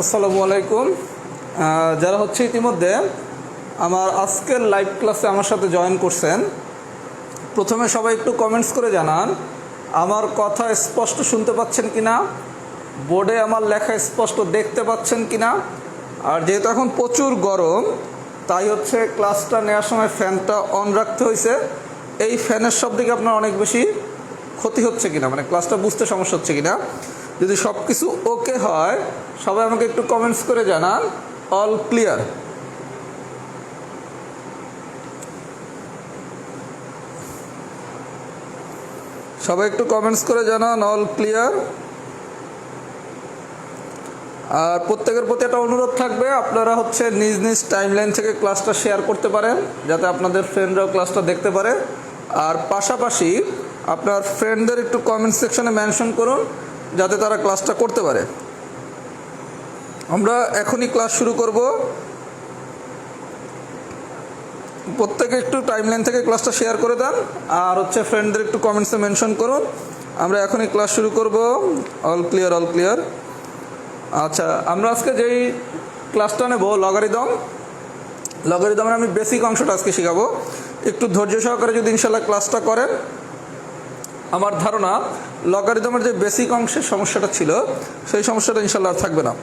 আসসালামু আলাইকুম। যারা হচ্ছে ইতিমধ্যে আমার আজকের লাইভ ক্লাসে আমার সাথে জয়েন করছেন, প্রথমে সবাই একটু কমেন্টস করে জানান আমার কথা স্পষ্ট শুনতে পাচ্ছেন কিনা, বোর্ডে আমার লেখা স্পষ্ট দেখতে পাচ্ছেন কিনা। আর যেহেতু এখন প্রচুর গরম, তাই হচ্ছে ক্লাসটা নেওয়ার সময় ফ্যানটা অন রাখতে হয়েছে। এই ফ্যানের শব্দে কি আপনার অনেক বেশি ক্ষতি হচ্ছে কিনা, মানে ক্লাসটা বুঝতে সমস্যা হচ্ছে কিনা। যদি সব কিছু ওকে হয় সবাই আমাকে একটু কমেন্টস করে জানান অল ক্লিয়ার। সবাই একটু কমেন্টস করে জানান অল ক্লিয়ার। আর প্রত্যেকের প্রতি একটা অনুরোধ থাকবে, আপনারা হচ্ছে নিজ নিজ টাইমলাইন থেকে ক্লাসটা শেয়ার করতে পারেন যাতে আপনাদের ফ্রেন্ডরাও ক্লাসটা দেখতে পারে। আর পাশাপাশি আপনার ফ্রেন্ডদের একটু কমেন্ট সেকশনে মেনশন করুন যাতে তারা ক্লাসটা করতে পারে। আমরা এখনই ক্লাস শুরু করব। প্রত্যেকে একটু টাইমলাইন থেকে ক্লাসটা শেয়ার করে দেন আর হচ্ছে ফ্রেন্ডদের একটু কমেন্টসে মেনশন করুন। আমরা এখনই ক্লাস শুরু করব। All clear, all clear. আচ্ছা, আমরা আজকে যেই ক্লাসটা নেব লগারিদমের আমি বেসিক অংশটা আজকে শেখাবো। একটু ধৈর্য সহকারে যদি ইনশাল্লাহ ক্লাসটা করেন, আমার ধারণা লগারিদমের যে বেসিক অংশের সমস্যাটা ছিল সেই সমস্যাটা ইনশাল্লাহ আর থাকবে না।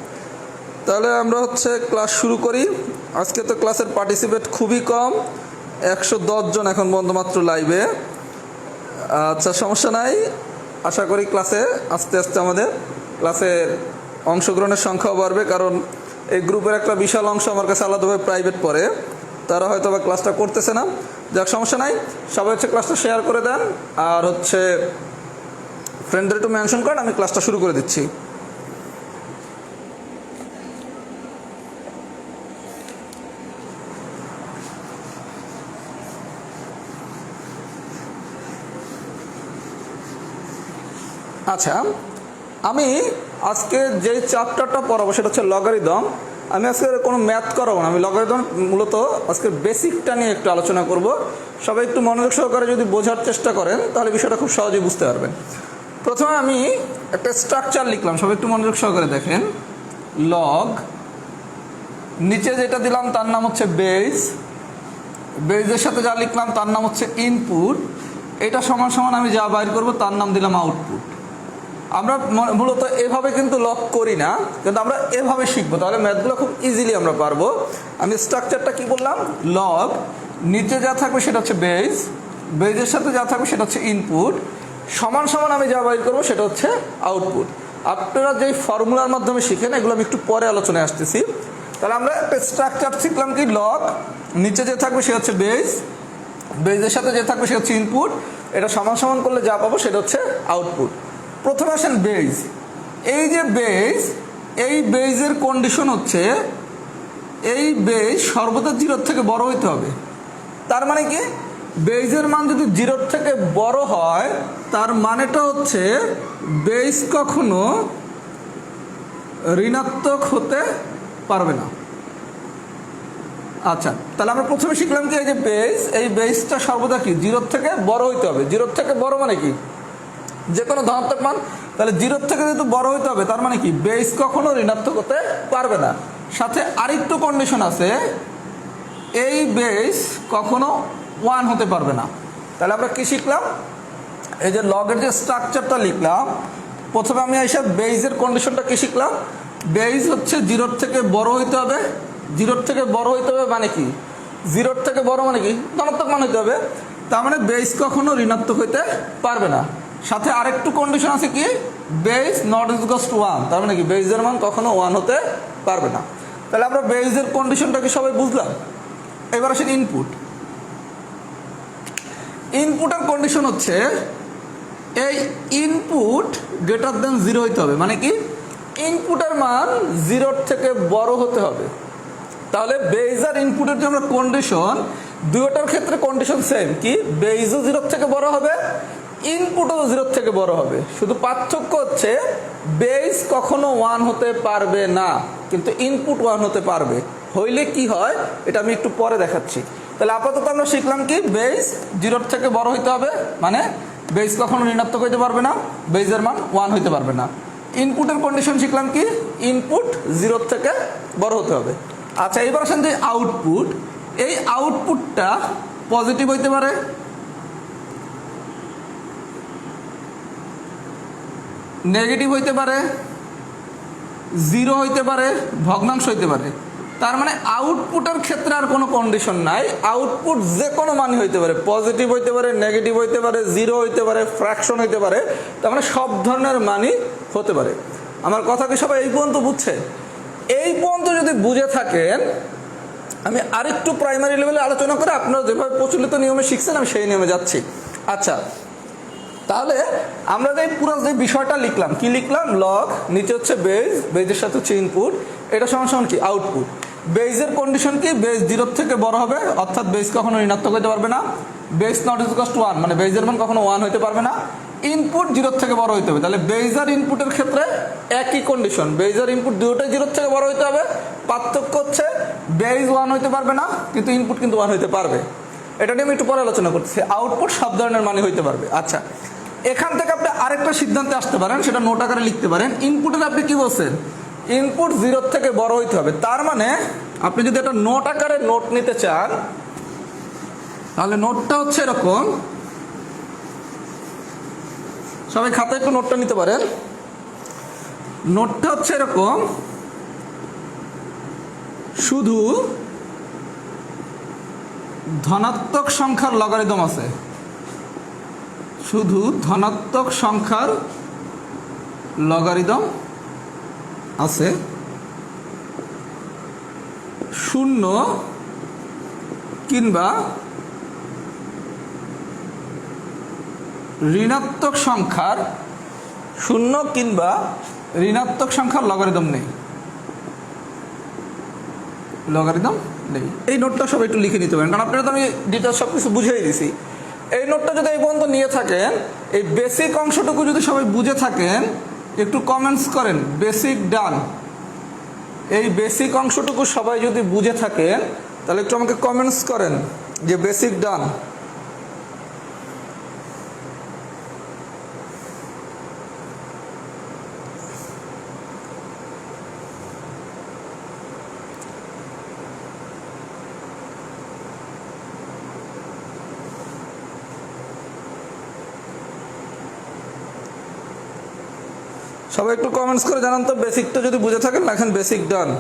তাহলে আমরা হচ্ছে ক্লাস শুরু করি। আজকে তো ক্লাসের পার্টিসিপেট খুবই কম, 110 জন এখন পর্যন্ত মাত্র লাইভে। আচ্ছা, সমস্যা নাই। আশা করি ক্লাসে আস্তে আস্তে আমাদের ক্লাসের অংশগ্রহণের সংখ্যাও বাড়বে, কারণ এই গ্রুপের একটা বিশাল অংশ আমার কাছে আলাদাভাবে প্রাইভেট পড়ে, তারা হয়তো বা ক্লাসটা করতেছে না। যাক, সমস্যা নাই। সবাই হচ্ছে ক্লাসটা শেয়ার করে দেন আর হচ্ছে ফ্রেন্ডদের একটু মেনশন করেন, আমি ক্লাসটা শুরু করে দিচ্ছি। আচ্ছা, আমি আজকে যে চ্যাপ্টারটা পড়াবো সেটা হচ্ছে লগারিদম। আমি আজকে কোনো ম্যাথ করাবো না, আমি লগারিদম মূলত আজকের বেসিকটা নিয়ে একটু আলোচনা করব। সবাই একটু মনোযোগ সহকারে যদি বোঝার চেষ্টা করেন তাহলে বিষয়টা খুব সহজেই বুঝতে পারবেন। প্রথমে আমি একটা স্ট্রাকচার লিখলাম, সবাই একটু মনোযোগ সহকারে দেখেন। লগ, নিচে যেটা দিলাম তার নাম হচ্ছে বেজ, বেজের সাথে যা লিখলাম তার নাম হচ্ছে ইনপুট, এটা সমান সমান আমি যা বাইর করবো তার নাম দিলাম আউটপুট। আমরা মূলত এভাবে কিন্তু লগ করি না, কিন্তু আমরা এভাবে শিখবো, তাহলে ম্যাথগুলো খুব ইজিলি আমরা পারবো। আমি স্ট্রাকচারটা কি বললাম, লগ, নিচে যা থাকবে সেটা হচ্ছে বেজ, বেজের সাথে যা থাকবে সেটা হচ্ছে ইনপুট, সমান সমান আমি যা বাইর করবো সেটা হচ্ছে আউটপুট। আপনারা যেই ফর্মুলার মাধ্যমে শিখেন এগুলো আমি একটু পরে আলোচনায় আসতেছি। তাহলে আমরা একটা স্ট্রাকচার শিখলাম কি, লগ, নিচে যে থাকবে সে হচ্ছে বেজ, বেজের সাথে যে থাকবে সে হচ্ছে ইনপুট, এটা সমান সমান করলে যা পাবো সেটা হচ্ছে আউটপুট। প্রথমে আসেন বেজ। এই যে বেজ, এই বেজের কন্ডিশন হচ্ছে এই বেজ সর্বদা 0 থেকে বড় হইতে হবে। তার মানে কি, বেজের মান যদি 0 থেকে বড় হয় তার মানেটা হচ্ছে বেজ কখনো ঋণাত্মক হতে পারবে না। আচ্ছা, তাহলে আমরা প্রথমে শিখলাম কি, এই যে বেজ, এই বেজটা সর্বদা কি 0 থেকে বড় হইতে হবে। 0 থেকে বড় মানে কি, যে কোনো ধনাত্মক মান। তাহলে 0 থেকে যেহেতু বড় হইতে হবে তার মানে কি, বেস কখনো ঋণাত্মক হতে পারবে না। সাথে আরেকটু কন্ডিশন আছে, এই বেস কখনো 1 হতে পারবে না। তাহলে আমরা কি শিখলাম, এই যে লগের যে স্ট্রাকচারটা লিখলাম, প্রথমে আমি এইসব বেজের কন্ডিশনটা কি শিখলাম, বেজ হচ্ছে 0 থেকে বড় হইতে হবে। 0 থেকে বড় হইতে হবে মানে কি, 0 থেকে বড় মানে কি, ধনাত্মক মান হইতে হবে। তার মানে বেস কখনো ঋণাত্মক হইতে পারবে না। সাথে আরেকটু কন্ডিশন আছে কি, বেস নট ইকুয়ালস টু 1, তার মানে কি বেসের মান কখনো 1 হতে পারবে না। তাহলে আমরা বেসের কন্ডিশনটাকে সবাই বুঝলাম। এবার আসেন ইনপুট। ইনপুটের কন্ডিশন হচ্ছে এই ইনপুট গ্রেটার দেন 0 হইতে হবে, মানে কি ইনপুটের মান 0 থেকে বড় হতে হবে। তাহলে বেজ আর ইনপুটের যে আমরা কন্ডিশন, দুটোটার ক্ষেত্রে কন্ডিশন সেম, কি বেজও 0 থেকে বড় হবে, ইনপুটও 0 থেকে বড় হবে। শুধু পার্থক্য হচ্ছে বেস কখনো 1 হতে পারবে না, কিন্তু ইনপুট 1 হতে পারবে। হইলে কি হয় এটা আমি একটু পরে দেখাচ্ছি। তাহলে আপাতত আমরা শিখলাম কি, বেস 0 থেকে বড় হইতে হবে, মানে বেস কখনো ঋণাত্মক হইতে পারবে না, বেসের মান 1 হইতে পারবে না। ইনপুটের কন্ডিশন শিখলাম কি, ইনপুট 0 থেকে বড় হতে হবে। আচ্ছা এবার আসেন যে আউটপুট, এই আউটপুটটা পজিটিভ হইতে পারে, নেগেটিভ হইতে পারে, 0 হইতে পারে, ভগ্নাংশ হইতে পারে। তার মানে আউটপুটের ক্ষেত্রে আর কোনো কন্ডিশন নাই, আউটপুট যে কোনো মানই হইতে পারে, পজিটিভ হইতে পারে, নেগেটিভ হইতে পারে, 0 হইতে পারে, ফ্র্যাকশন হইতে পারে, তার মানে সব ধরনের মানই হতে পারে। আমার কথা কি সবাই এই পর্যন্ত বুঝছে? এই পর্যন্ত যদি বুঝে থাকেন, আমি আরেকটু প্রাইমারি লেভেলে আলোচনা করে আপনারা যেভাবে প্রচলিত নিয়মে শিখছেন আমি সেই নিয়মে যাচ্ছি। আচ্ছা তাহলে আমরা যে পুরো যে বিষয়টা লিখলাম, কি লিখলাম, লগ, নিচে হচ্ছে বেজ, বেজের সাথে হচ্ছে ইনপুট, এটা সমান সমান কি আউটপুট। বেজের কন্ডিশন কি, বেজ 0 থেকে বড় হবে, অর্থাৎ বেজ কখনো ঋণাত্মক হতে পারবে না, বেজ নট ইকুয়াল টু 1 মানে বেজের মান কখনো 1 হতে পারবে না, ইনপুট 0 থেকে বড় হতে হবে। তাহলে বেজ আর ইনপুটের ক্ষেত্রে একই কন্ডিশন, বেজ আর ইনপুট দুটোই 0 থেকে বড় হতে হবে। পার্থক্য হচ্ছে বেজ 1 হতে পারবে না, কিন্তু ইনপুট কিন্তু 1 হতে পারবে। এটা নিয়ে আমি একটু পরে আলোচনা করতেছি। আউটপুট সব ধরনের মানই হইতে পারবে। আচ্ছা এখান থেকে আপনি আরেকটা সিদ্ধান্তে আসতে পারেন, সেটা নোট আকারে লিখতে পারেন। ইনপুটের আপনি কি বলছেন, ইনপুট 0 থেকে বড় হইতে হবে। তার মানে আপনি যদি একটা নোট আকারে নোট নিতে চান, তাহলে নোটটা হচ্ছে এরকম, সবাই খাতায় একটু নোটটা নিতে পারেন। নোটটা হচ্ছে এরকম, শুধু ধনাত্মক সংখ্যার লগারিদম আছে, শুধু ধনাত্মক সংখ্যার লগারিদম আছে, 0 কিংবা ঋণাত্মক সংখ্যার, 0 কিংবা ঋণাত্মক সংখ্যার লগারিদম নেই, লগারিদম নেই। এই নোটটা সবাই একটু লিখে নিতে পারেন, কারণ আপনারা তো আমি ডিটেলস সব কিছু বুঝিয়ে দিছি। এই নোটটা যদি এই পর্যন্ত নিয়ে থাকেন, এই বেসিক অংশটুকু যদি সবাই বুঝে থাকেন, একটু কমেন্টস করেন বেসিক ডান। এই বেসিক অংশটুকু সবাই যদি বুঝে থাকেন তাহলে একটু আমাকে কমেন্টস করেন যে বেসিক ডান। সবাই একটু কমেন্টস করে জানান তো বেসিকটা যদি বুঝে থাকেন, লেখেন বেসিক ডান।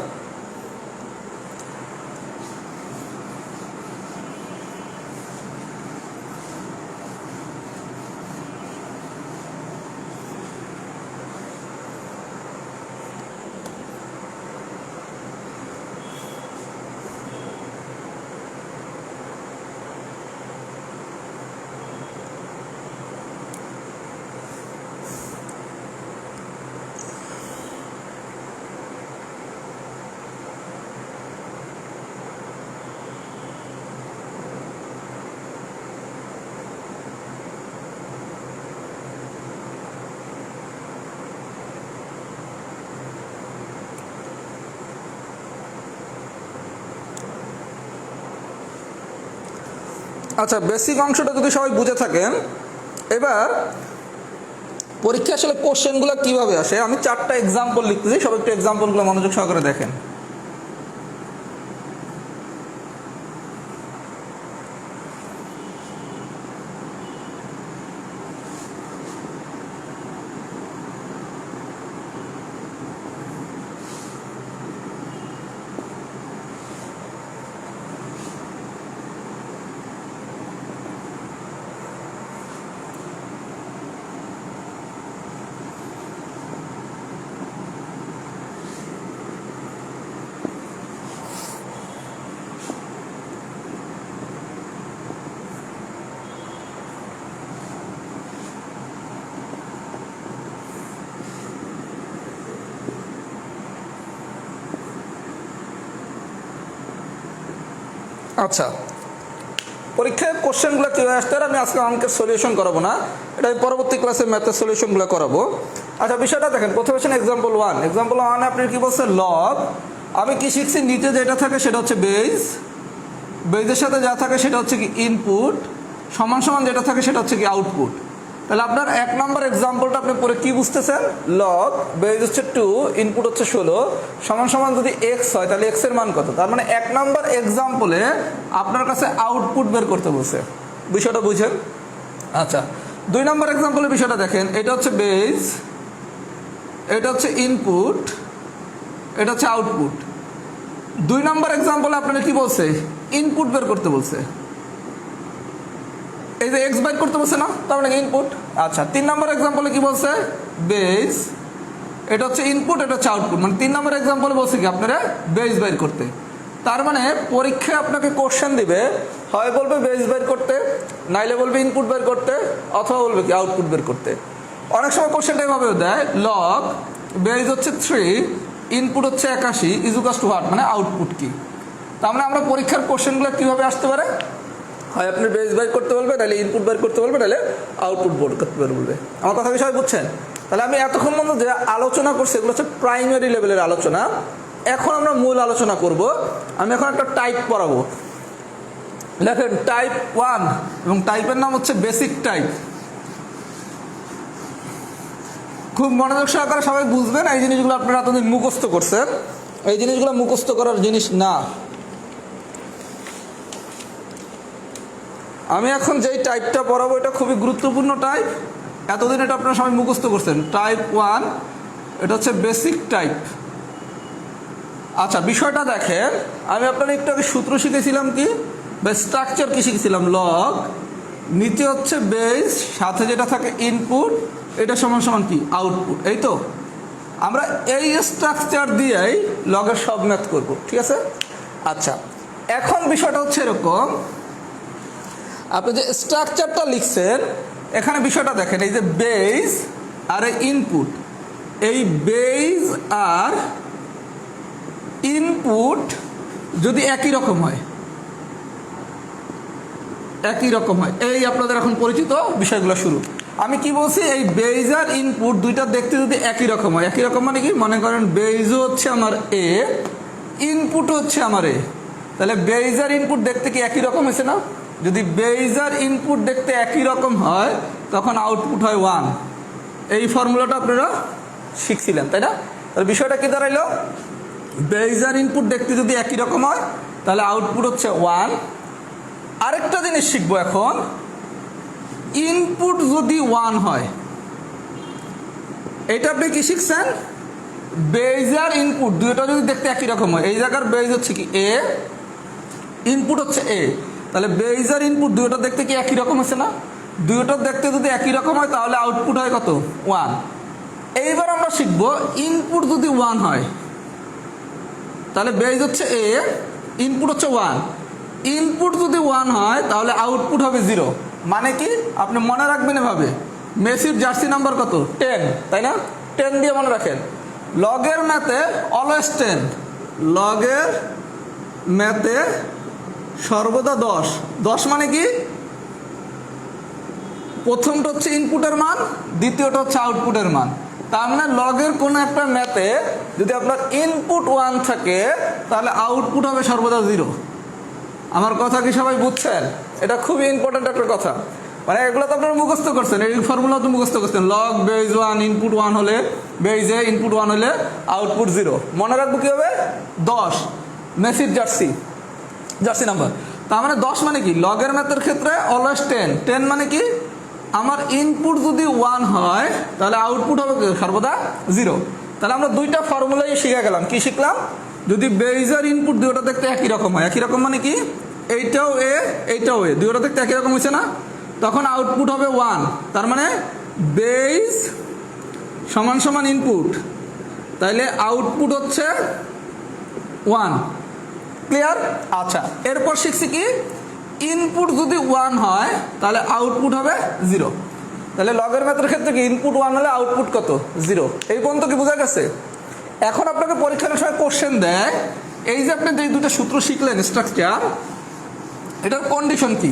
আচ্ছা বেসিক অংশটা যদি সবাই বুঝে থাকেন, এবার পরীক্ষা আসলে কোশ্চেনগুলো কিভাবে আসে আমি 4টা এক্সাম্পল লিখতেছি, সবাই একটু এক্সাম্পলগুলো মনোযোগ সহকারে দেখেন। আচ্ছা পরীক্ষায় কোশ্চেনগুলো কীভাবে আসতে পারে আমি আজকে অঙ্কের সলিউশন করাবো না, এটা আমি পরবর্তী ক্লাসে ম্যাথের সলিউশনগুলো করাবো। আচ্ছা বিষয়টা দেখেন, প্রথমে হচ্ছেন এক্সাম্পল 1। এক্সাম্পল 1 আপনি কি বলছেন লগ, আমি কি শিখছি, নিচে যেটা থাকে সেটা হচ্ছে বেজ, বেজের সাথে যা থাকে সেটা হচ্ছে কি ইনপুট, সমান সমান যেটা থাকে সেটা হচ্ছে কি আউটপুট। তাহলে আপনার 1 নম্বর এক্সাম্পলটা আপনি পরে কি বুঝতেছেন? লগ বেজ হচ্ছে 2, ইনপুট হচ্ছে 16, সমান সমান যদি x হয় তাহলে x এর মান কত? তার মানে 1 নম্বর এক্সাম্পলে আপনার কাছে আউটপুট বের করতে বলছে। বিষয়টা বুঝেন? আচ্ছা, 2 নম্বর এক্সাম্পলের বিষয়টা দেখেন। এটা হচ্ছে বেজ, এটা হচ্ছে ইনপুট, এটা হচ্ছে আউটপুট। 2 নম্বর এক্সাম্পলে আপনারা কি বলছে? ইনপুট বের করতে বলছে। এই যে এক্স বাইর করতে বলছে না, তার মানে ইনপুট। আচ্ছা, 3 নম্বর এক্সাম্পলে কি বলছে? বেজ, এটা হচ্ছে ইনপুট, এটা হচ্ছে আউটপুট। মানে 3 নম্বর এক্সাম্পলে বলছে কি আপনারা বেজ বাইর করতে। তার মানে পরীক্ষায় আপনাকে কোশ্চেন দিবে, হয় বলবে বেজ বাইর করতে, নাইলে বলবে ইনপুট বের করতে, অথবা বলবে কি আউটপুট বের করতে। অনেক সময় কোশ্চেনটা এভাবেও দেয়, লগ বেজ হচ্ছে 3, ইনপুট হচ্ছে 81 ইজুকাস টু হোয়াট, মানে আউটপুট কি। তার মানে আমরা পরীক্ষার কোশ্চেনগুলো কীভাবে আসতে পারে? হয় আপনি বেজ বাইর করতে বলবে, নাহলে ইনপুট বাইর করতে বলবে, নাহলে আউটপুট বোর্ড করতে বলবে। আমার কথা বিষয় বুঝছেন? তাহলে আমি এতক্ষণ পর্যন্ত যে আলোচনা করছি এগুলো হচ্ছে প্রাইমারি লেভেলের আলোচনা। এখন আমরা মূল আলোচনা করব। আমি এখন একটা টাইপ পড়াবো। দেখেন টাইপ 1 এবং টাইপের নাম হচ্ছে বেসিক টাইপ। খুব মনোযোগ সহকারে সবাই বুঝবেন। এই জিনিসগুলো আপনারা এতদিন মুখস্থ করছেন, এই জিনিসগুলো মুখস্থ করার জিনিস না। আমি এখন যেই টাইপটা পড়াবো এটা খুবই গুরুত্বপূর্ণ টাইপ। এতদিন এটা আপনারা সবাই মুখস্থ করছেন। টাইপ 1, এটা হচ্ছে বেসিক টাইপ। আচ্ছা, বিষয়টা দেখেন, আমি আপনারা একটু আগে সূত্র শিখেছিলাম কি, বা স্ট্রাকচার কি শিখেছিলাম? লগ, নিচে হচ্ছে বেস, সাথে যেটা থাকে ইনপুট, এটা সমান সমান কি আউটপুট। এই তো আমরা এই স্ট্রাকচার দিয়েই লগের সব ম্যাথ করব, ঠিক আছে? আচ্ছা, এখন বিষয়টা হচ্ছে এরকম, আপনি যে স্ট্রাকচারটা লিখছেন এখানে বিষয়টা দেখেন, এই যে বেস আর ইনপুট, এই বেস আর ইনপুট যদি একই রকম হয়, একই রকম হয়, এই আপনাদের এখন পরিচিত বিষয়গুলো শুরু। আমি কি বলছি? এই বেজ আর ইনপুট দুইটা দেখতে যদি একই রকম হয়, একই রকম মানে কি? মনে করেন বেজও হচ্ছে আমার এ, ইনপুট হচ্ছে আমার এ, তাহলে বেজ আর ইনপুট দেখতে কি একই রকম হয়েছে না? যদি বেজ আর ইনপুট দেখতে একই রকম হয় তখন আউটপুট হয় 1। এই ফর্মুলাটা আপনারা শিখছিলেন, তাই না? তাহলে বিষয়টা কি দাঁড়াইলো? বেজ আর ইনপুট দেখতে যদি একই রকম হয় তাহলে আউটপুট হচ্ছে 1। আরেকটা জিনিস শিখবো এখন, ইনপুট যদি 1 হয়, এটা আপনি কি শিখছেন? বেজ আর ইনপুট দুটো যদি দেখতে একই রকম হয়, এই জায়গার বেজ হচ্ছে কি এ, ইনপুট হচ্ছে এ, তাহলে বেজ আর ইনপুট দুটো দেখতে কি একই রকম হচ্ছে না? দুটো দেখতে যদি একই রকম হয় তাহলে আউটপুট হয় কত? 1। এইবার আমরা শিখবো ইনপুট যদি 1 হয় তাহলে বেজ হচ্ছে এ, ইনপুট হচ্ছে 1। ইনপুট যদি 1 হয় তাহলে আউটপুট হবে 0। মানে কি? আপনি মনে রাখবেন এভাবে, মেসির জার্সি নাম্বার কত? 10, তাই না? 10 দিয়ে মনে রাখেন। লগের ম্যাথে অলওয়েজ 10, লগের ম্যাথে সর্বদা 10। 10 মানে কি? প্রথমটা হচ্ছে ইনপুটের মান, দ্বিতীয়টা হচ্ছে আউটপুটের মান। তার মানে লগের কোনো একটা ম্যাথে যদি আপনার ইনপুট 1 থাকে তাহলে আউটপুট হবে সর্বদা 0। আমার কথা কি সবাই বুঝছেন? এটা খুবই ইম্পর্টেন্ট একটা কথা। মানে এগুলো তো আপনারা মুখস্থ করছেন, এই ফর্মুলা তো মুখস্থ করছেন। লগ বেজ 1, ইনপুট 1 হলে বেজে, ইনপুট 1 হলে আউটপুট 0। মনে রাখবো কি হবে? 10, মেসির জার্সি, জার্সি নাম্বার। তার মানে 10 মানে কি? লগের ম্যাথের ক্ষেত্রে অলওয়েজ 10। 10 মানে কি? আমার ইনপুট যদি 1 হয় তাহলে আউটপুট হবে সর্বদা 0। তাহলে আমরা দুইটা ফর্মুলাই শিখে গেলাম। কি শিখলাম? যদি বেজ আর ইনপুট দুটো দেখতে একই রকম হয়, একই রকম মানে কি? এইটাও এ, এইটাও এ, দুটো দেখতে একই রকম হয়েছে না? তখন আউটপুট হবে 1। তার মানে বেজ সমান সমান ইনপুট, তাইলে আউটপুট হচ্ছে 1। ক্লিয়ার? আচ্ছা, এরপর শিখছি কি? ইনপুট যদি 1 হয় তাহলে আউটপুট হবে 0। তাহলে লগের ম্যাথের ক্ষেত্রে কি ইনপুট 1 হলে আউটপুট কত? 0। এই পর্যন্ত কি বোঝা গেছে? এখন আপনাকে পরীক্ষার সময় কোশ্চেন দেয়, এই যে আপনি যে দুটো সূত্র শিখলেন স্ট্রাকচার, এটার কন্ডিশন কি?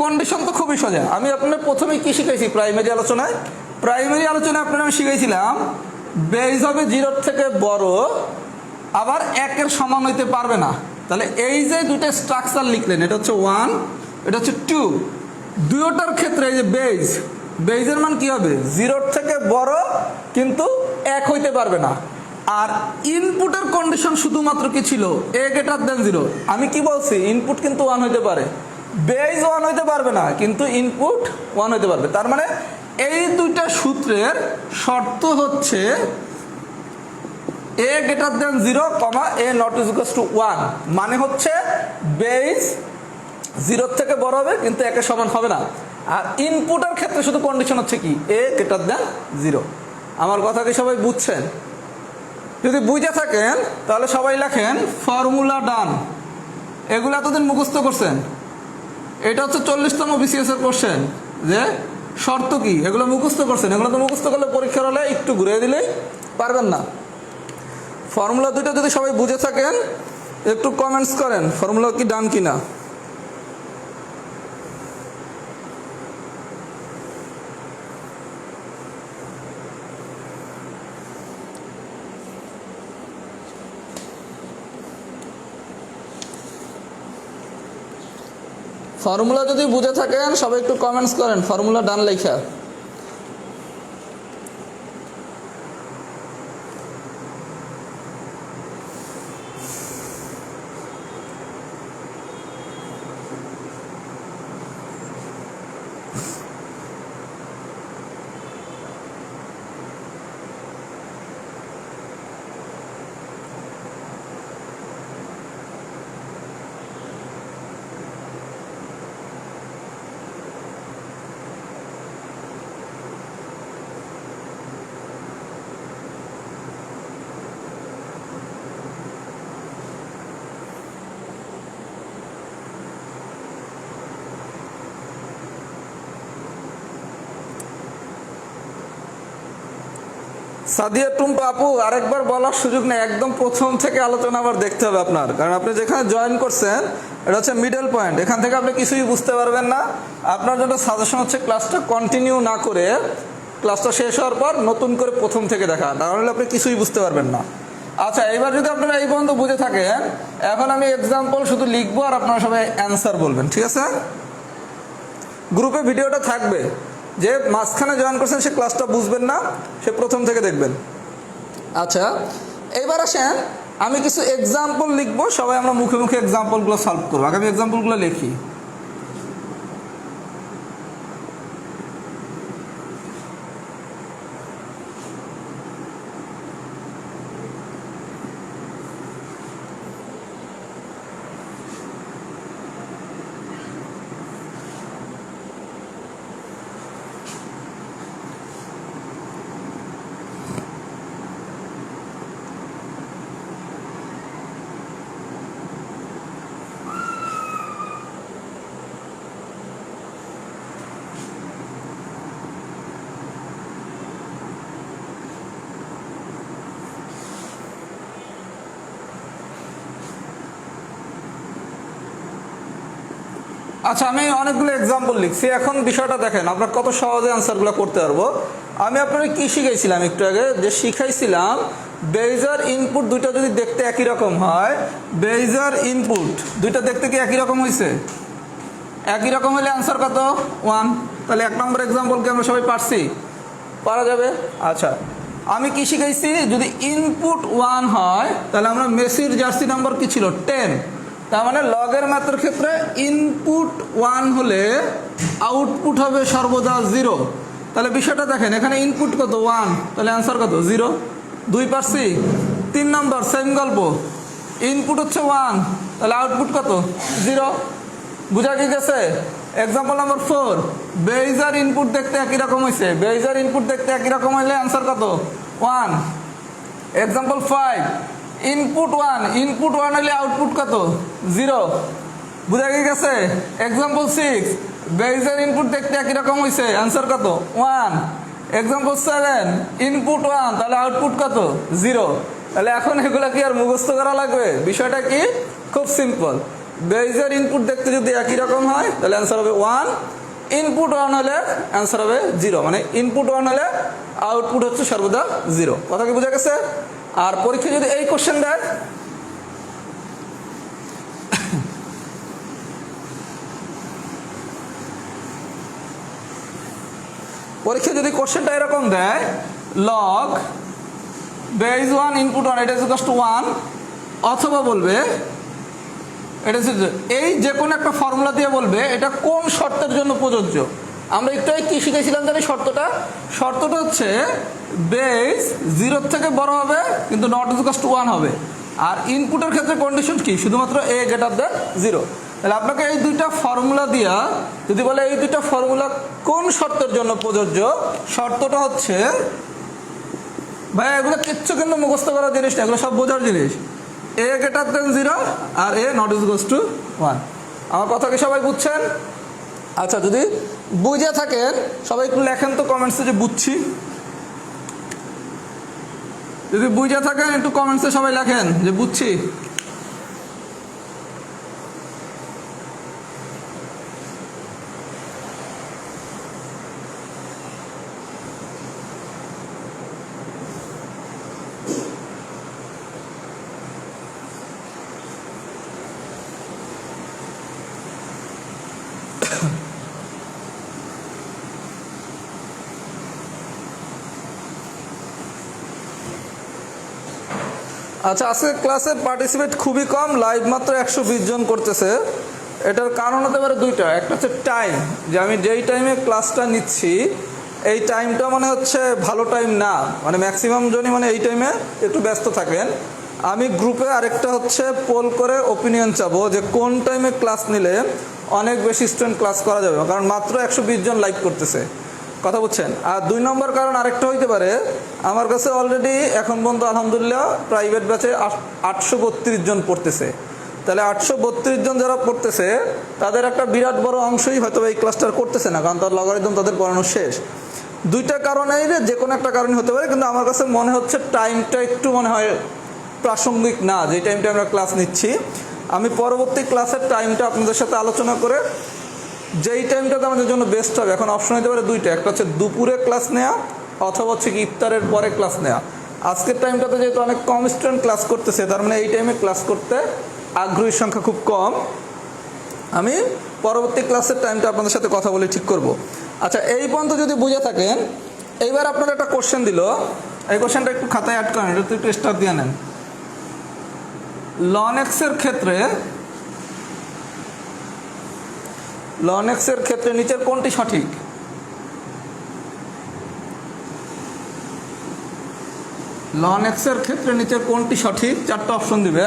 কন্ডিশন তো খুবই সোজা। আমি আপনার প্রথমে কি শিখাইছি প্রাইমারি আলোচনায়? প্রাইমারি আলোচনায় আপনার আমি শিখাইছিলাম বেজ হবে 0 থেকে বড়, আবার 1-এর সমান হইতে পারবে না। তাহলে এই যে দুটো স্ট্রাকচার লিখলেন, এটা হচ্ছে 1, এটা হচ্ছে 2, দুটোটার ক্ষেত্রে এই যে বেজ বেইজের মান কি হবে, 0-র থেকে বড় কিন্তু 1 হইতে পারবে না। আর ইনপুটের কন্ডিশন শুধুমাত্র কি ছিল, a গ্রেটার দেন 0। আমি কি বলছি, ইনপুট কিন্তু 1 হইতে পারে, বেইজ 1 হইতে পারবে না কিন্তু ইনপুট 1 হইতে পারবে। তার মানে এই দুইটা সূত্রের শর্ত হচ্ছে a greater than 0, a not equals to 1, মানে হচ্ছে বেইজ 0-র থেকে বড় হবে কিন্তু 1-এর সমান হবে না। আর ইনপুটের ক্ষেত্রে শুধু কন্ডিশন হচ্ছে কি, a গ্রেটার দেন 0। আমার কথা কি সবাই বুঝছেন? যদি বুঝে থাকেন তাহলে সবাই লেখেন ফর্মুলা ডান। এগুলো এতদিন মুখস্থ করছেন, এটা হচ্ছে 40তম বিসিএস এর কোশ্চেন, যে শর্ত কি এগুলো মুখস্থ করছেন। এগুলো তো মুখস্থ করলে পরীক্ষার হলে একটু ঘুরিয়ে দিলেই পারবেন না। ফর্মুলা দুটো যদি সবাই বুঝে থাকেন একটু কমেন্টস করেন ফর্মুলা কি ডান কিনা। ফর্মুলা যদি বুঝে থাকেন সবাই একটু কমেন্টস করেন ফর্মুলা ডান লেখা। সাদিয়া টুম্পা আপু আরেকবার বলার সুযোগ নেই, একদম প্রথম থেকে আলোচনা আবার দেখতে হবে আপনার, কারণ আপনি যেখানে জয়েন করছেন এটা হচ্ছে মিডল পয়েন্ট, এখান থেকে আপনি কিছুই বুঝতে পারবেন না। আপনার জন্য সাজেশন হচ্ছে ক্লাসটা কন্টিনিউ না করে ক্লাসটা শেষ হওয়ার পর নতুন করে প্রথম থেকে দেখা, তাহলে আপনি কিছুই বুঝতে পারবেন না। আচ্ছা, এবার যদি আপনারা এই পর্যন্ত বুঝে থাকেন, এখন আমি এক্সাম্পল শুধু লিখবো আর আপনারা সবাই অ্যান্সার বলবেন, ঠিক আছে? গ্রুপে ভিডিওটা থাকবে, যে মাঝখানে জয়েন করছেন সে ক্লাসটা বুঝবেন না, সে প্রথম থেকে দেখবেন। আচ্ছা, এবার আসেন আমি কিছু এক্সাম্পল লিখবো, সবাই আমরা মুখে মুখে এক্সাম্পলগুলো সলভ করবো। আগে আমি এক্সাম্পলগুলো লিখি। আচ্ছা, আমি অনেকগুলো এক্সাম্পল লিখছি, এখন বিষয়টা দেখেন আমরা কত সহজে আনসারগুলো করতে পারবো। আমি আপনাদের কি শিখাইছিলাম একটু আগে, যে শিখাইছিলাম বেইজার ইনপুট দুইটা যদি দেখতে একই রকম হয়, বেইজার ইনপুট দুইটা দেখতে কি একই রকম হয়েছে, একই রকম হলে আনসার কত 1। তাহলে 1 নম্বর এক্সাম্পলকে আমরা সবাই পারছি, পারা যাবে। আচ্ছা, আমি কি শিখাইছি, যদি ইনপুট 1 হয় তাহলে আমরা মেসির জার্সি নাম্বার কি ছিল 10, তার মানে লগের ম্যাথের ক্ষেত্রে ইনপুট 1 হলে আউটপুট হবে সর্বদা 0। তাহলে বিষয়টা দেখেন, এখানে ইনপুট কত 1, তাহলে অ্যান্সার কত 0। 2 পারছি। 3 নম্বর সেম গল্প, ইনপুট হচ্ছে 1, তাহলে আউটপুট কত 0। বুঝা কি গেছে? এক্সাম্পল নাম্বার 4, বেইজার ইনপুট দেখতে একই রকম হয়েছে, বেইজার ইনপুট দেখতে একই রকম হলে অ্যান্সার কত 1। এক্সাম্পল 5, ইনপুট 1 হলে আউটপুট কত 0। বুঝা কি গেছে? এক্সাম্পল 6, বেইজার ইনপুট দেখতে একই রকম হয়েছে, অ্যান্সার কত 1। এক্সাম্পল 7, ইনপুট 1 তাহলে আউটপুট কত 0। তাহলে এখন এগুলো কি আর মুখস্থ করা লাগবে? বিষয়টা কি খুব সিম্পল, বেইজার ইনপুট দেখতে যদি একই রকম হয় তাহলে অ্যান্সার হবে 1, ইনপুট 1 হলে অ্যান্সার হবে 0, মানে ইনপুট 1 হলে আউটপুট হচ্ছে সর্বদা 0। কথা কি বোঝা গেছে? আর পরীক্ষা যদি এই কোশ্চেন দেয়, পরীক্ষা যদি কোশ্চেনটা এরকম দেয় লগ বেস 1 ইনপুট 1 এটা ইজ ইকুয়াল টু 1, অথবা বলবে এটা এই যে কোনো একটা ফর্মুলা দিয়ে বলবে এটা কোন শর্তের জন্য প্রযোজ্য। আমরা একটু কি শিখেছিলাম জানি শর্তটা হচ্ছে বেস 0 থেকে বড় হবে কিন্তু নট ইজ ইকুয়াল টু 1 হবে, আর ইনপুটের ক্ষেত্রে কন্ডিশন কি শুধুমাত্র a গ্রেটার দ্যান 0। তাহলে আপনাকে এই দুইটা ফর্মুলা দিয়া যদি বলে এই দুইটা ফর্মুলা কোন শর্তের জন্য প্রযোজ্য, শর্তটা হচ্ছে ভাই এগুলো কিচ্ছু কিন্তু মুখস্থ করার জিনিস না, এগুলো সব বোঝার জিনিস। a গ্রেটার দেন 0 আর a not is equal to 1। আমার কথা কি সবাই বুঝছেন? আচ্ছা, যদি বুঝে থাকেন সবাই একটু লেখেন তো কমেন্টসে যে বুঝছি। যদি বুঝে থাকেন একটু কমেন্টসে সবাই লেখেন যে বুঝছি। আচ্ছা, আজকে ক্লাসে পার্টিসিপেট খুবই কম, লাইভ মাত্র 120 জন করতেছে। এটার কারণ হতে পারে দুইটা। একটা হচ্ছে টাইম, যে আমি যেই টাইমে ক্লাসটা নিচ্ছি এই টাইমটা মানে হচ্ছে ভালো টাইম না, মানে ম্যাক্সিমাম জনই মানে এই টাইমে একটু ব্যস্ত থাকেন। আমি গ্রুপে আরেকটা হচ্ছে পোল করে ওপিনিয়ন চাবো যে কোন টাইমে ক্লাস নিলে অনেক বেশি স্টুডেন্ট ক্লাস করা যাবে, কারণ মাত্র 120 জন লাইভ করতেছে, কথা বুঝছেন। আর 2 নম্বর কারণ আরেকটা হইতে পারে, আমার কাছে অলরেডি এখন পর্যন্ত আলহামদুলিল্লাহ প্রাইভেট ব্যাচে 832 জন পড়তেছে। তাহলে 832 জন যারা পড়তেছে তাদের একটা বিরাট বড় অংশই হয়তো এই ক্লাসটা করতেছে না, কারণ তার লগারিদম তাদের পড়ানো শেষ। দুইটা কারণেই যে কোনো একটা কারণ হতে পারে, কিন্তু আমার কাছে মনে হচ্ছে টাইমটা একটু মনে হয় প্রাসঙ্গিক না, যে টাইমটা আমরা ক্লাস নিচ্ছি। আমি পরবর্তী ক্লাসের টাইমটা আপনাদের সাথে আলোচনা করে যেই টাইমটাতে আমাদের জন্য বেস্ট হবে, এখন অপশন হতে পারে দুইটা, একটা হচ্ছে দুপুরে ক্লাস নেওয়া অথবা হচ্ছে কি ইফতারের পরে ক্লাস নেওয়া। আজকের টাইমটাতে যেহেতু অনেক কম স্টুডেন্ট ক্লাস করতেছে, তার মানে এই টাইমে ক্লাস করতে আগ্রহীর সংখ্যা খুব কম। আমি পরবর্তী ক্লাসের টাইমটা আপনাদের সাথে কথা বলে ঠিক করব। আচ্ছা, এই পর্যন্ত যদি বুঝে থাকেন, এইবার আপনারা একটা কোশ্চেন দিল, এই কোশ্চেনটা একটু খাতায় অ্যাড করেন, এটা একটু স্টার দিয়ে নেন। লন এক্সের ক্ষেত্রে নিচের কোনটি সঠিক? লন এক্সের ক্ষেত্রে নিচের কোনটি সঠিক? 4টা অপশন দিবে।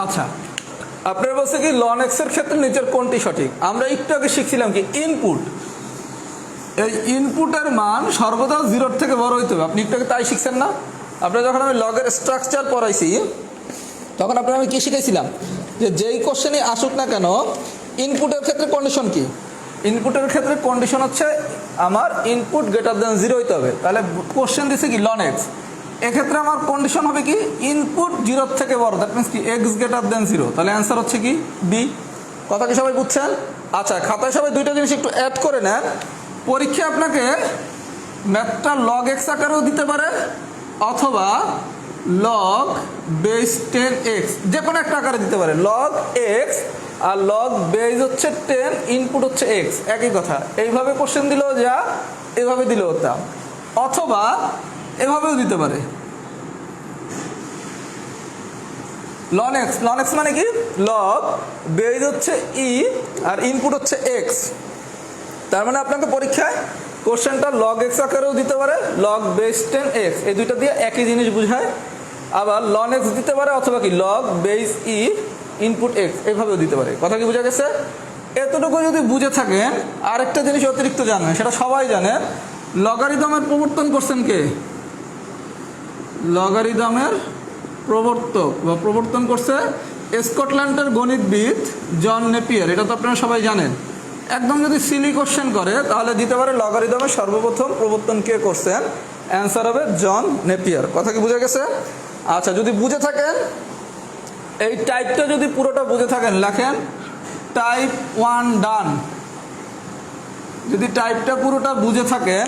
আচ্ছা, আপনার বলছে কি লন এক্সের ক্ষেত্রে নিচের কোনটি সঠিক? আমরা একটু আগে শিখছিলাম কি ইনপুট, এই ইনপুটের মান সর্বদা 0 থেকে বড় হইতে হবে। আপনি একটু আগে তাই শিখছেন না? আপনার যখন আমি লগের স্ট্রাকচার পড়াইছি তখন আপনার আমি কি শিখেছিলাম যে যেই কোশ্চেনই আসুক না কেন ইনপুটের ক্ষেত্রে কন্ডিশন কি? ইনপুটের ক্ষেত্রে কন্ডিশন হচ্ছে আমার ইনপুট গ্রেটার দেন 0 হইতে হবে। তাহলে কোশ্চেন দিছে কি লন এক্স, এক্ষেত্রে আমার কন্ডিশন হবে কি ইনপুট 0 থেকে বড়, দ্যাট মিনস কি এক্স গ্রেটার দেন 0। তাহলে অ্যান্সার হচ্ছে কি বি। কথা কি সবাই বুঝছেন? আচ্ছা, খাতায় সবাই দুইটা জিনিস একটু অ্যাড করে নেন। পরীক্ষা আপনাকে ম্যাথটা লগ এক্স আকারেও দিতে পারে অথবা লগ বেস 10x, যে কোনো একটা আকারে দিতে পারে। লগ এক্স আর লগ বেস হচ্ছে 10, ইনপুট হচ্ছে এক্স, একই কথা। এইভাবে কোশ্চেন দিলেও যা, এভাবে দিলেও তা, অথবা এভাবেও দিতে পারে। লন এক্স মানে কি লগ বেস হচ্ছে ই আর ইনপুট হচ্ছে এক্স। তার মানে আপনাকে পরীক্ষায় কোশ্চেনটা লগ এক্স আকারেও দিতে পারে, লগ বেস 10x, এই দুইটা দিয়ে একই জিনিস বোঝায়। আবার লন এক্স দিতে পারে অথবা কি লগ বেস ই ইনপুট এক্স, এইভাবেও দিতে পারে। কথা কি বোঝা গেছে? এতটুকু যদি বুঝে থাকেন, আরেকটা জিনিস অতিরিক্ত জানেন, সেটা সবাই জানে, লগারিদমের প্রবর্তন করছেন কে? লগারিদমের প্রবর্তক বা প্রবর্তন করছে স্কটল্যান্ডের গণিতবিদ জন নেপিয়ার। এটা তো আপনারা সবাই জানেন। একদম যদি সিলি কোশ্চেন করে তাহলে দিতে পারে লগারিদমের সর্বপ্রথম প্রবর্তন কে করছেন, অ্যান্সার হবে জন নেপিয়ার। কথা কি বুঝে গেছে? আচ্ছা, যদি বুঝে থাকেন, এই টাইপটা যদি পুরোটা বুঝে থাকেন লেখেন টাইপ 1 ডান। যদি টাইপটা পুরোটা বুঝে থাকেন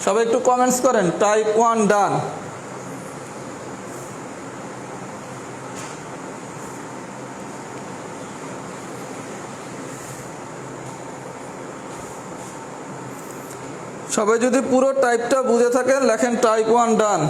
সবাই একটু কমেন্টস করেন, টাইপ 1 ডান। সবাই যদি পুরো টাইপটা বুঝে থাকেন লেখেন টাইপ 1 ডান।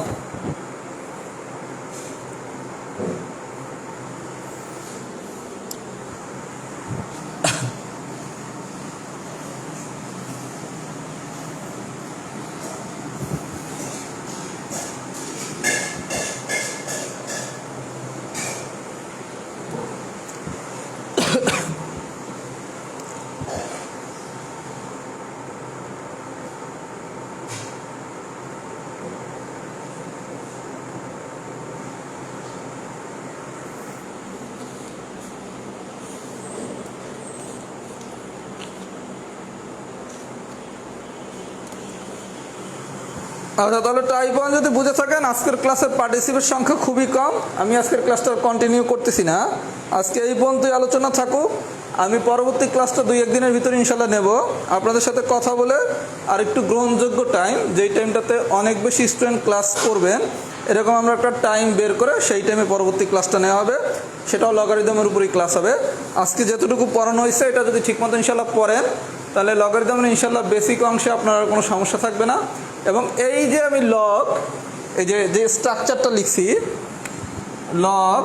আচ্ছা, তাহলে টাইপ 1 যদি বুঝে থাকেন, আজকের ক্লাসের পার্টিসিপেট সংখ্যা খুবই কম। আমি আজকের ক্লাসটা কন্টিনিউ করতেছি না, আজকে এই পর্যন্তই আলোচনা থাকুক। আমি পরবর্তী ক্লাসটা 2-1 দিনের ভিতরে ইনশাল্লাহ নেব, আপনাদের সাথে কথা বলে আর একটু গ্রহণযোগ্য টাইম, যেই টাইমটাতে অনেক বেশি স্টুডেন্ট ক্লাস করবেন, এরকম আমরা একটা টাইম বের করে সেই টাইমে পরবর্তী ক্লাসটা নেওয়া হবে। সেটাও লগারিদমের উপরই ক্লাস হবে। আজকে যেতটুকু পড়ানো হয়েছে এটা যদি ঠিকমতো ইনশাল্লাহ পড়েন, তাহলে লগারিদমের ইনশাল্লাহ বেসিক অংশে আপনার কোনো সমস্যা থাকবে না। এবং এই যে আমি লগ, এই যে স্ট্রাকচারটা লিখছি লগ,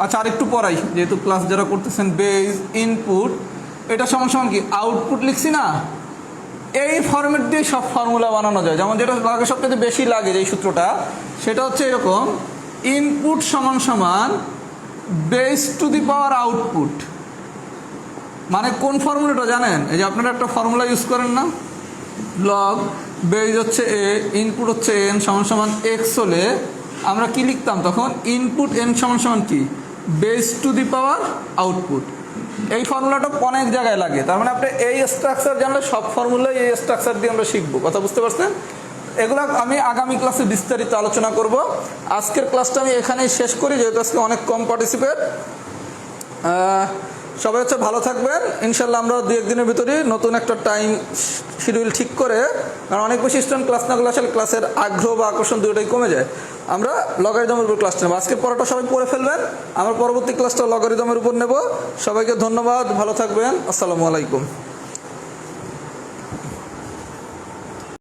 আচ্ছা আরেকটু পড়াই, যেহেতু ক্লাস যারা করতেছেন, বেজ ইনপুট, এটা সমান সমান কি আউটপুট লিখছি না, এই ফরম্যাট দিয়ে সব ফর্মুলা বানানো যায়। যেমন যেটা লাগে সবচেয়ে বেশি লাগে যে সূত্রটা, সেটা হচ্ছে এরকম, ইনপুট সমান সমান base to the power output. মানে কোন ফর্মুলাটা জানেন? এই যে আপনারা একটা ফর্মুলা ইউজ করেন না, লগ বেজ হচ্ছে এ, ইনপুট হচ্ছে এন সমান সমান এক্স হলে আমরা কি লিখতাম তখন? ইনপুট এন সমান সমান কি base to the power output. এই ফর্মুলাটা অনেক জায়গায় লাগে। তার মানে আপনি এই স্ট্রাকচার জানলে সব ফর্মুলাই এই স্ট্রাকচার দিয়ে আমরা শিখবো। কথা বুঝতে পারছেন? এগুলো আমি আগামী ক্লাসে বিস্তারিত আলোচনা করব। আজকের ক্লাসটা আমি এখানেই শেষ করি, যেহেতু আজকে অনেক কম পার্টিসিপেট। সবাই হচ্ছে ভালো থাকবেন। ইনশাল্লাহ আমরা 2-1 দিনের ভিতরে নতুন একটা টাইম শিডিউল ঠিক করে, কারণ অনেক বেশি স্টুডেন্ট ক্লাস না করলে আসলে ক্লাসের আগ্রহ বা আকর্ষণ দুটোই কমে যায়। আমরা লগারিদমের উপর ক্লাসটা নেব। আজকের পড়াটা সবাই পড়ে ফেলবেন, আমরা পরবর্তী ক্লাসটা লগারিদমের উপর নেব। সবাইকে ধন্যবাদ, ভালো থাকবেন, আসসালামু আলাইকুম।